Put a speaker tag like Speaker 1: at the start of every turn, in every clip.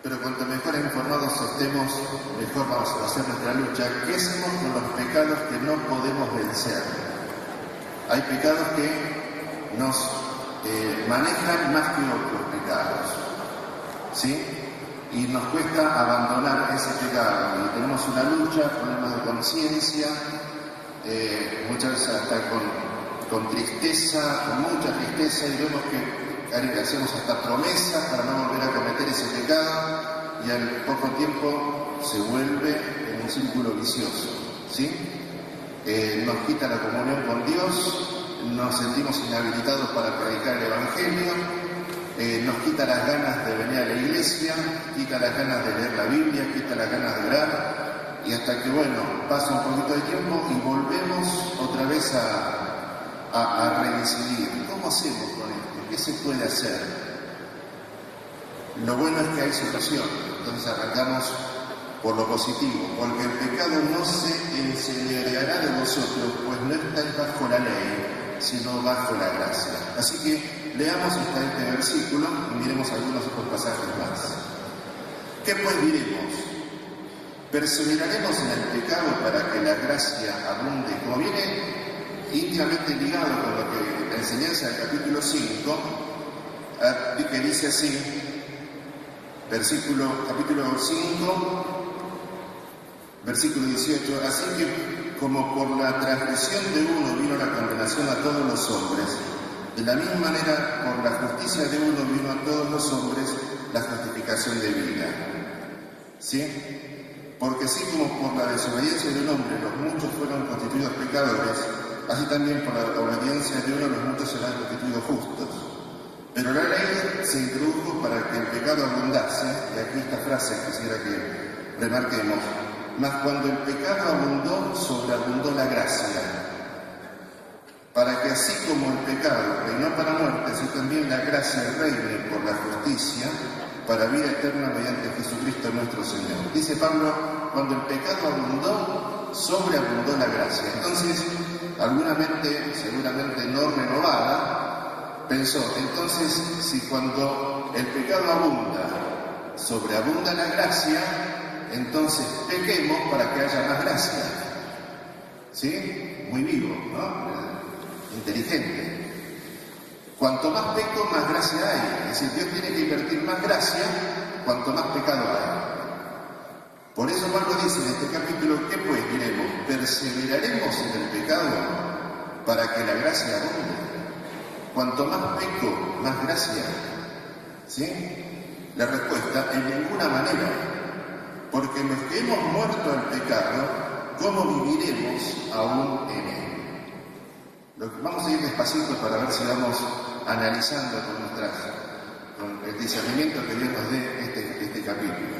Speaker 1: Pero cuanto mejor informados estemos, mejor vamos a hacer nuestra lucha. ¿Qué hacemos con los pecados que no podemos vencer? Hay pecados que nos manejan más que otros pecados, ¿sí? Y nos cuesta abandonar ese pecado. Y tenemos una lucha, problemas de conciencia, muchas veces hasta con tristeza, con mucha tristeza, y vemos que hacemos hasta promesas para no volver a cometer ese pecado, y al poco tiempo se vuelve en un círculo vicioso, ¿sí? Nos quita la comunión con Dios, nos sentimos inhabilitados para predicar el Evangelio, nos quita las ganas de venir a la iglesia, quita las ganas de leer la Biblia, quita las ganas de orar, y hasta que, bueno, pasa un poquito de tiempo y volvemos otra vez a reincidir. ¿Cómo hacemos con esto? ¿Qué se puede hacer? Lo bueno es que hay solución. Entonces arrancamos por lo positivo, porque el pecado no se enseñoreará de vosotros, pues no estáis bajo la ley, sino bajo la gracia. Así que leamos hasta este versículo y miremos algunos otros pasajes más. ¿Qué pues diremos? ¿Perseveraremos en el pecado para que la gracia abunde? Como viene íntimamente ligado con lo que la enseñanza del capítulo 5, que dice así, capítulo 5, versículo 18, así que como por la transgresión de uno vino la condenación a todos los hombres, de la misma manera por la justicia de uno vino a todos los hombres la justificación de vida. ¿Sí? Porque así como por la desobediencia de un hombre los muchos fueron constituidos pecadores, así también por la obediencia de uno los muchos serán constituidos justos. Pero la ley se introdujo para que el pecado abundase, y aquí esta frase quisiera que remarquemos, mas cuando el pecado abundó, sobreabundó la gracia, para que así como el pecado reinó para muerte, así también la gracia reine por la justicia, para vida eterna mediante Jesucristo nuestro Señor. Dice Pablo, cuando el pecado abundó, sobreabundó la gracia. Entonces, alguna mente, seguramente no renovada, pensó, entonces, si cuando el pecado abunda, sobreabunda la gracia, entonces pequemos para que haya más gracia. ¿Sí? Muy vivo, ¿no? Inteligente. Cuanto más peco, más gracia hay. Es decir, Dios tiene que invertir más gracia cuanto más pecado hay. Por eso Pablo dice en este capítulo, ¿qué pues diremos? ¿Perseveraremos en el pecado para que la gracia abunde? Cuanto más peco, más gracia. ¿Sí? La respuesta, en ninguna manera. Porque los que hemos muerto al pecado, ¿cómo viviremos aún en él? Vamos a ir despacito para ver si vamos analizando con el discernimiento que Dios nos dé este capítulo.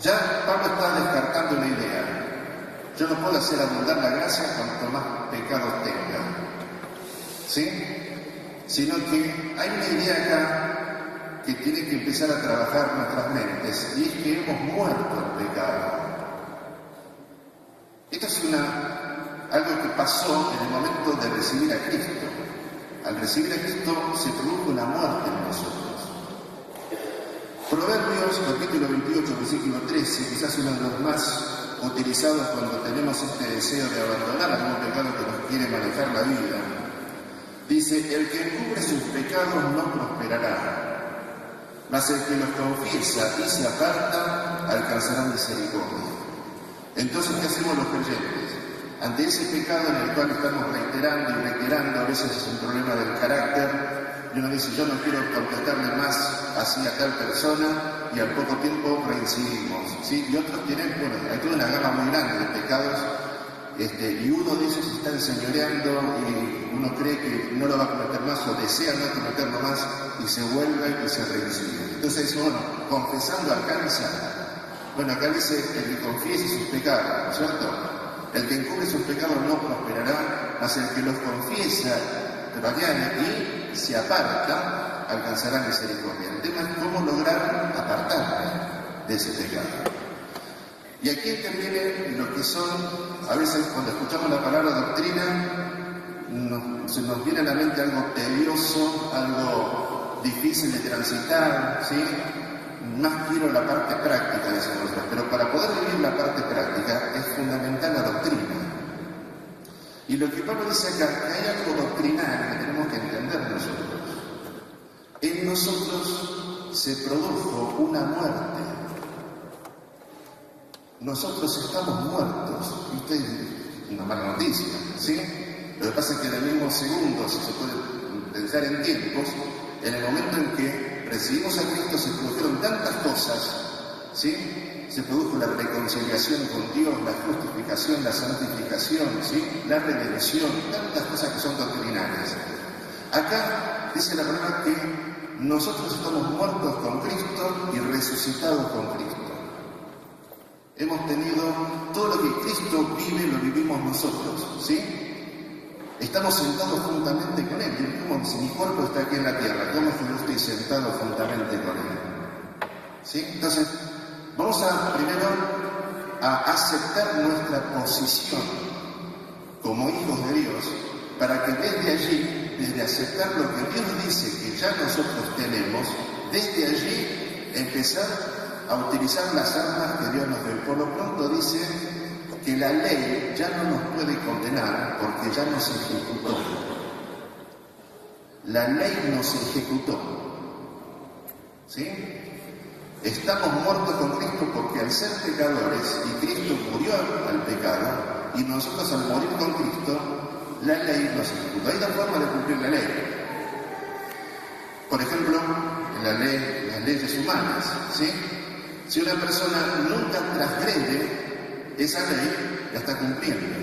Speaker 1: Ya Pablo está descartando una idea. Yo no puedo hacer abundar la gracia cuanto más pecados tenga. ¿Sí? Sino que hay una idea acá que tiene que empezar a trabajar nuestras mentes, y es que hemos muerto al pecado. Esto es algo que pasó en el momento de recibir a Cristo. Al recibir a Cristo se produjo una muerte en nosotros. Proverbios, capítulo 28, versículo 13, quizás uno de los más utilizados cuando tenemos este deseo de abandonar algún pecado que nos quiere manejar la vida. Dice, el que encubre sus pecados no prosperará, mas el que los confiesa y se aparta alcanzará misericordia. Entonces, ¿qué hacemos los creyentes? Ante ese pecado en el cual estamos reiterando y reiterando, a veces es un problema del carácter, y uno dice, yo no quiero contestarle más así a tal persona, y al poco tiempo reincidimos, ¿sí? Y otros tienen, bueno, hay toda una gama muy grande de pecados, y uno de ellos está enseñoreando, y uno cree que no lo va a cometer más, o desea no cometerlo más, y se vuelve y se reincide. Entonces, bueno, confesando alcanza. Bueno, acá dice, el que confiese sus pecados, ¿no es cierto? El que encubre sus pecados no prosperará, mas el que los confiesa, y se aparta, alcanzará misericordia. El tema es cómo lograr apartarme de ese pecado. Y aquí interviene lo que son, a veces cuando escuchamos la palabra doctrina, se nos viene a la mente algo tedioso, algo difícil de transitar, ¿sí? más quiero la parte práctica de esa cosa, pero para poder vivir la parte práctica es fundamental la doctrina. Y lo que Pablo dice acá, que hay algo doctrinal que tenemos que entender nosotros. En nosotros se produjo una muerte. Nosotros estamos muertos. Y usted, una mala noticia, ¿sí? Lo que pasa es que en el mismo segundo, si se puede pensar en tiempos, en el momento en que recibimos a Cristo se produjeron tantas cosas, ¿sí? Se produjo la reconciliación con Dios, la justificación, la santificación, ¿sí? La redención, tantas cosas que son doctrinales. Acá dice la palabra que nosotros estamos muertos con Cristo y resucitados con Cristo. Hemos tenido todo lo que Cristo vive, lo vivimos nosotros, ¿sí? Estamos sentados juntamente con Él. Como si mi cuerpo está aquí en la tierra, ¿cómo es que yo estoy sentado juntamente con Él? ¿Sí? Entonces, vamos primero a aceptar nuestra posición como hijos de Dios, para que desde allí, desde aceptar lo que Dios dice que ya nosotros tenemos, desde allí empezar a utilizar las armas que Dios nos dio. Por lo pronto dice que la ley ya no nos puede condenar porque ya no se ejecutó. La ley no se ejecutó. ¿Sí? Estamos muertos con Cristo porque al ser pecadores, y Cristo murió al pecado, y nosotros al morir con Cristo, la ley no se ejecutó. Hay dos formas de cumplir la ley. Por ejemplo, las leyes humanas, ¿sí? Si una persona nunca transgrede esa ley, la está cumpliendo.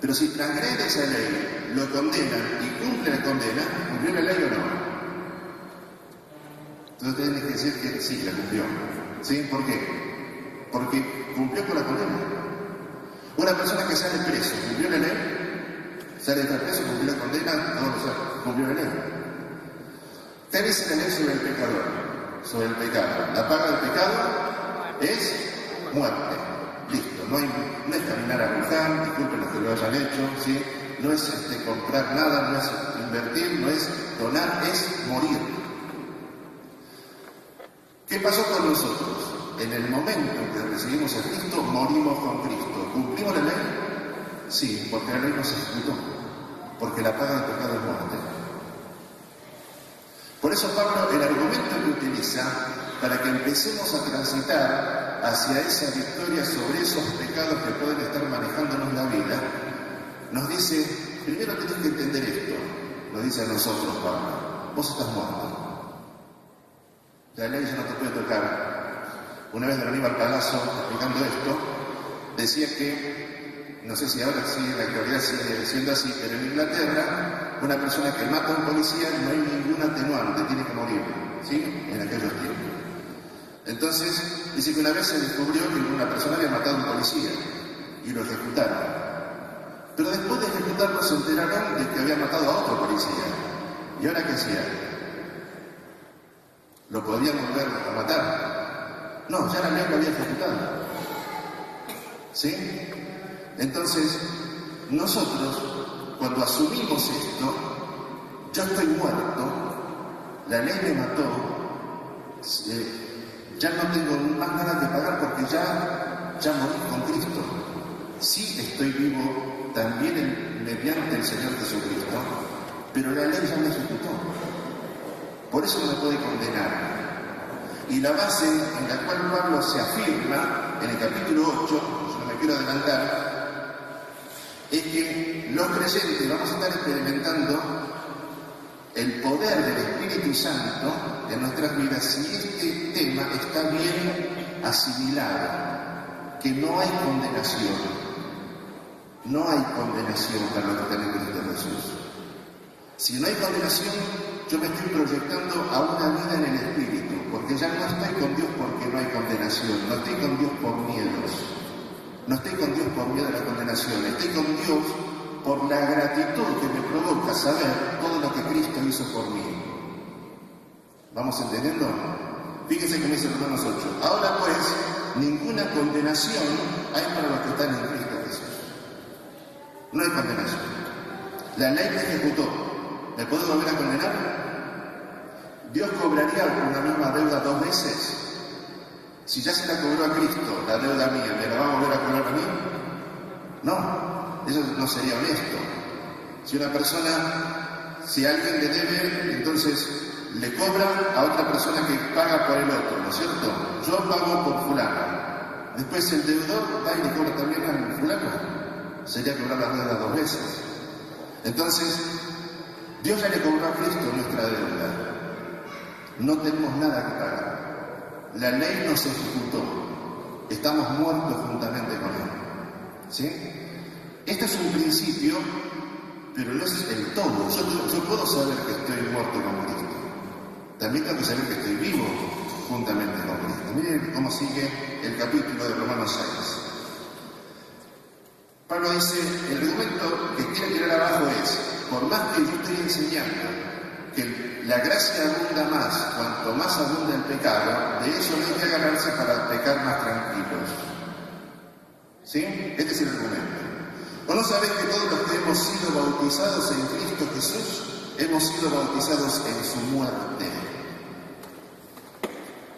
Speaker 1: Pero si transgrede esa ley, lo condenan y cumple la condena, ¿cumplió la ley o no? Entonces tienes que decir que sí, la cumplió. ¿Sí? ¿Por qué? Porque cumplió con la condena. Una persona que sale preso, ¿cumplió la ley? Sale de preso, cumplió la condena, no, cumplió la ley. ¿Qué dice la ley sobre el pecador? Sobre el pecado. La paga del pecado es muerte. Listo. No es caminar a Luján, disculpen los que lo hayan hecho, ¿sí? No es comprar nada, no es invertir, no es donar, es morir. ¿Qué pasó con nosotros? En el momento en que recibimos a Cristo, morimos con Cristo. ¿Cumplimos la ley? Sí, porque la ley no se ejecutó. Porque la paga del pecado es muerte. Por eso Pablo, el argumento que utiliza para que empecemos a transitar hacia esa victoria sobre esos pecados que pueden estar manejándonos la vida, nos dice, primero tienes que entender esto, nos dice a nosotros Pablo, vos estás muerto. La ley ya no te puede tocar. Una vez don Aníbal Palazzo, explicando esto, decía que, no sé si ahora sí, en la actualidad sigue siendo así, pero en Inglaterra, una persona que mata a un policía no hay ningún atenuante, tiene que morir, ¿sí? En aquellos tiempos. Entonces, dice que una vez se descubrió que una persona había matado a un policía y lo ejecutaron. Pero después de ejecutarlo se enteraron de que había matado a otro policía. ¿Y ahora qué hacía? ¿Lo podían volver a matar? No, ya la ley lo había ejecutado. ¿Sí? Entonces, nosotros, cuando asumimos esto, yo estoy muerto, la ley me mató, ya no tengo más nada que pagar porque ya morí con Cristo. Sí estoy vivo también mediante el Señor Jesucristo, pero la ley ya me ejecutó. Por eso no me puede condenar. Y la base en la cual Pablo se afirma, en el capítulo 8, yo no me quiero adelantar, es que los creyentes vamos a estar experimentando el poder del Espíritu Santo en nuestras vidas si este tema está bien asimilado, que no hay condenación. No hay condenación para los que están en Cristo Jesús. Si no hay condenación, yo me estoy proyectando a una vida en el Espíritu, porque ya no estoy con Dios porque no hay condenación, no estoy con Dios por miedos, no estoy con Dios por miedo a la condenación, estoy con Dios por la gratitud que me provoca saber todo lo que Cristo hizo por mí. ¿Vamos entendiendo? Fíjense que me dice Romanos 8. Ahora pues, ninguna condenación hay para los que están en Cristo Jesús. No hay condenación. La ley me ejecutó. ¿Me puedo volver a condenar? ¿Dios cobraría una misma deuda 2 veces? Si ya se la cobró a Cristo, la deuda mía, ¿me la va a volver a cobrar a mí? No, eso no sería honesto. Si una persona, si alguien le debe, entonces le cobra a otra persona que paga por el otro, ¿no es cierto? Yo pago por fulano. Después el deudor va y le cobra también al fulano. Sería cobrar la deuda 2 veces. Entonces, Dios ya le cobró a Cristo nuestra deuda. No tenemos nada que pagar. La ley nos ejecutó. Estamos muertos juntamente con Él. ¿Sí? Esto es un principio, pero no es el todo. Yo puedo saber que estoy muerto con Cristo. También tengo que saber que estoy vivo juntamente con Cristo. Miren cómo sigue el capítulo de Romanos 6. Pablo dice, el argumento que quiere tirar abajo es, por más que yo estoy enseñando que la gracia abunda más, cuanto más abunda el pecado, de eso no hay que agarrarse para pecar más tranquilos. ¿Sí? Este es el argumento. ¿O no sabéis que todos los que hemos sido bautizados en Cristo Jesús, hemos sido bautizados en su muerte?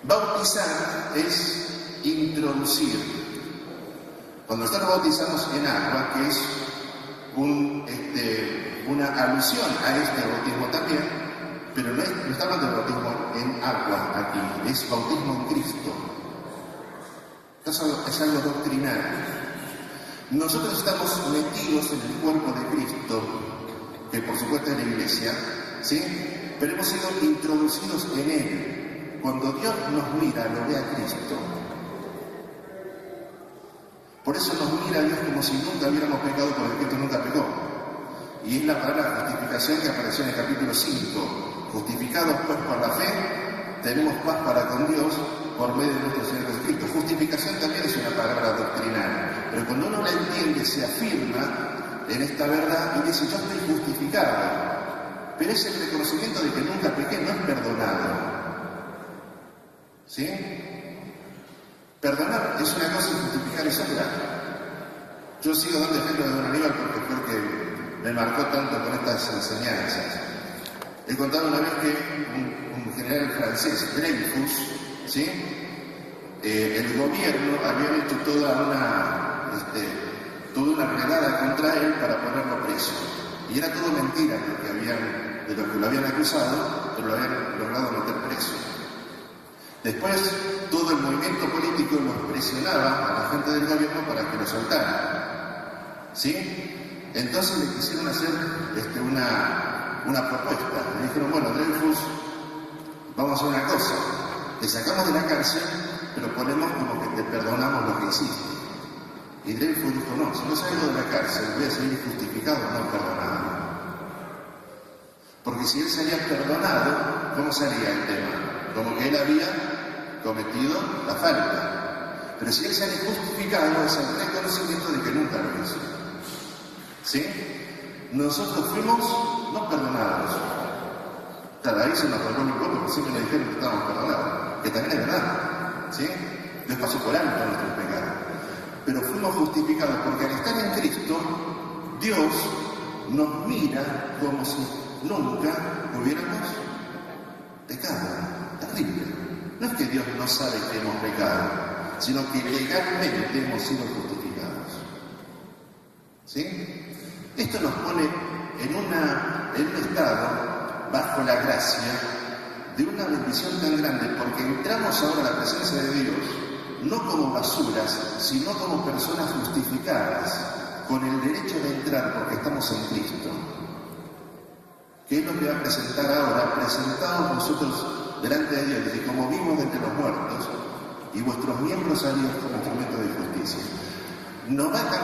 Speaker 1: Bautizar es introducir. Cuando nosotros bautizamos en agua, que es una alusión a este bautismo también, pero no está hablando de bautismo en agua aquí, es bautismo en Cristo. Es algo doctrinario. Nosotros estamos metidos en el cuerpo de Cristo, que por supuesto es la iglesia, ¿sí? Pero hemos sido introducidos en Él. Cuando Dios nos mira, lo ve a Cristo. Por eso nos mira a Dios como si nunca hubiéramos pecado, porque Cristo nunca pecó. Y es la palabra justificación que apareció en el capítulo 5. Justificados pues por la fe, tenemos paz para con Dios por medio de nuestro Señor Jesucristo. Justificación también es una palabra doctrinal, pero cuando uno la entiende, se afirma en esta verdad y dice, yo estoy justificado. Pero es el reconocimiento de que nunca pequé, no es perdonado. ¿Sí? Perdonar es una cosa y justificar es otra. Yo sigo dando ejemplo de don Aníbal porque creo que me marcó tanto con estas enseñanzas. He contado una vez que un general francés, Dreyfus, ¿sí? El gobierno había hecho toda una redada contra él para ponerlo preso. Y era todo mentira de lo que lo habían acusado, pero lo habían logrado meter preso. Después, todo el movimiento político los presionaba a la gente del gobierno para que lo soltaran. ¿Sí? Entonces le quisieron hacer una propuesta. Le dijeron, bueno, Dreyfus, vamos a hacer una cosa. Te sacamos de la cárcel, pero ponemos como que te perdonamos lo que hiciste. Y Dreyfus dijo, no, si no salgo de la cárcel, voy a salir justificado, no perdonado. Porque si él salía perdonado, ¿cómo salía el tema? Como que él había cometido la falta. Pero si él sale justificado, es el reconocimiento de que nunca lo hizo. ¿Sí? Nosotros fuimos no perdonados. Cada vez se nos perdonó un poco, porque siempre nos dijeron que estábamos perdonados. Que también es verdad. ¿Sí? Dios pasó por alto nuestros pecados. Pero fuimos justificados porque al estar en Cristo, Dios nos mira como si nunca hubiéramos pecado. Terrible. No es que Dios no sabe que hemos pecado, sino que legalmente hemos sido justificados. ¿Sí? Esto nos pone en un estado bajo la gracia de una bendición tan grande, porque entramos ahora a la presencia de Dios no como basuras, sino como personas justificadas, con el derecho de entrar porque estamos en Cristo. ¿Qué es lo que va a presentar ahora? Presentados nosotros delante de Dios, y como vivos de entre los muertos, y vuestros miembros a Dios como instrumento de justicia. No va a cambiar